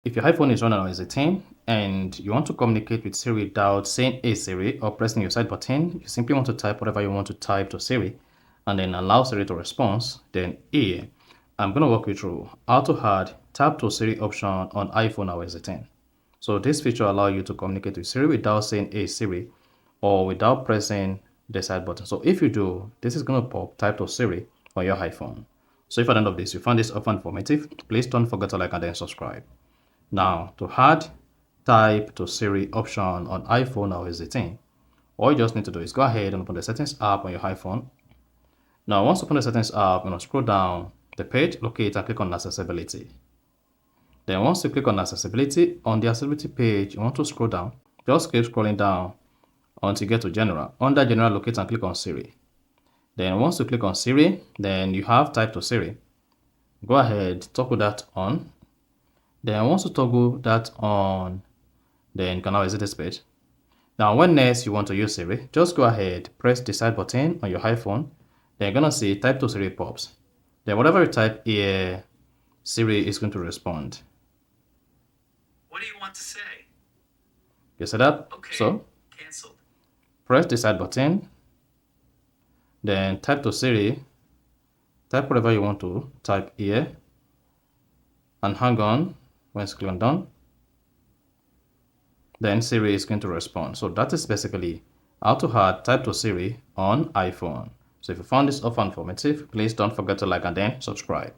If your iPhone is running on OS 10 and you want to communicate with Siri without saying "Hey Siri" or pressing your side button, you simply want to type whatever you want to type to Siri and then allow Siri to respond. Then here, I'm going to walk you through how to add Tap to Siri option on iPhone OS 10. So this feature allows you to communicate with Siri without saying "Hey Siri" or without pressing the side button. So if you do, this is going to pop Type to Siri on your iPhone. So if at the end of this you found this offer informative, please don't forget to like and then subscribe. Now, to add Type to Siri option on iPhone or OS 10, all you just need to do is go ahead and open the settings app on your iPhone. Now, once you open the settings app, scroll down the page, locate and click on accessibility. Then once you click on accessibility, on the accessibility page, you want to scroll down. Just keep scrolling down until you get to general. Under general, locate and click on Siri. Then once you click on Siri, then you have Type to Siri. Go ahead, toggle that on. Then once you toggle that on, then you can now exit this page. Now, when next you want to use Siri, just go ahead, press the side button on your iPhone. Then you're gonna see Type to Siri pops. Then whatever you type here, Siri is going to respond. What do you want to say? You see that? Okay. So Cancelled. press the side button, then type to Siri, type whatever you want to type here, and hang on when it's click on done. Then Siri is going to respond. So that is basically how to add Type to Siri on iPhone. So if you found this offer informative, please don't forget to like and then subscribe.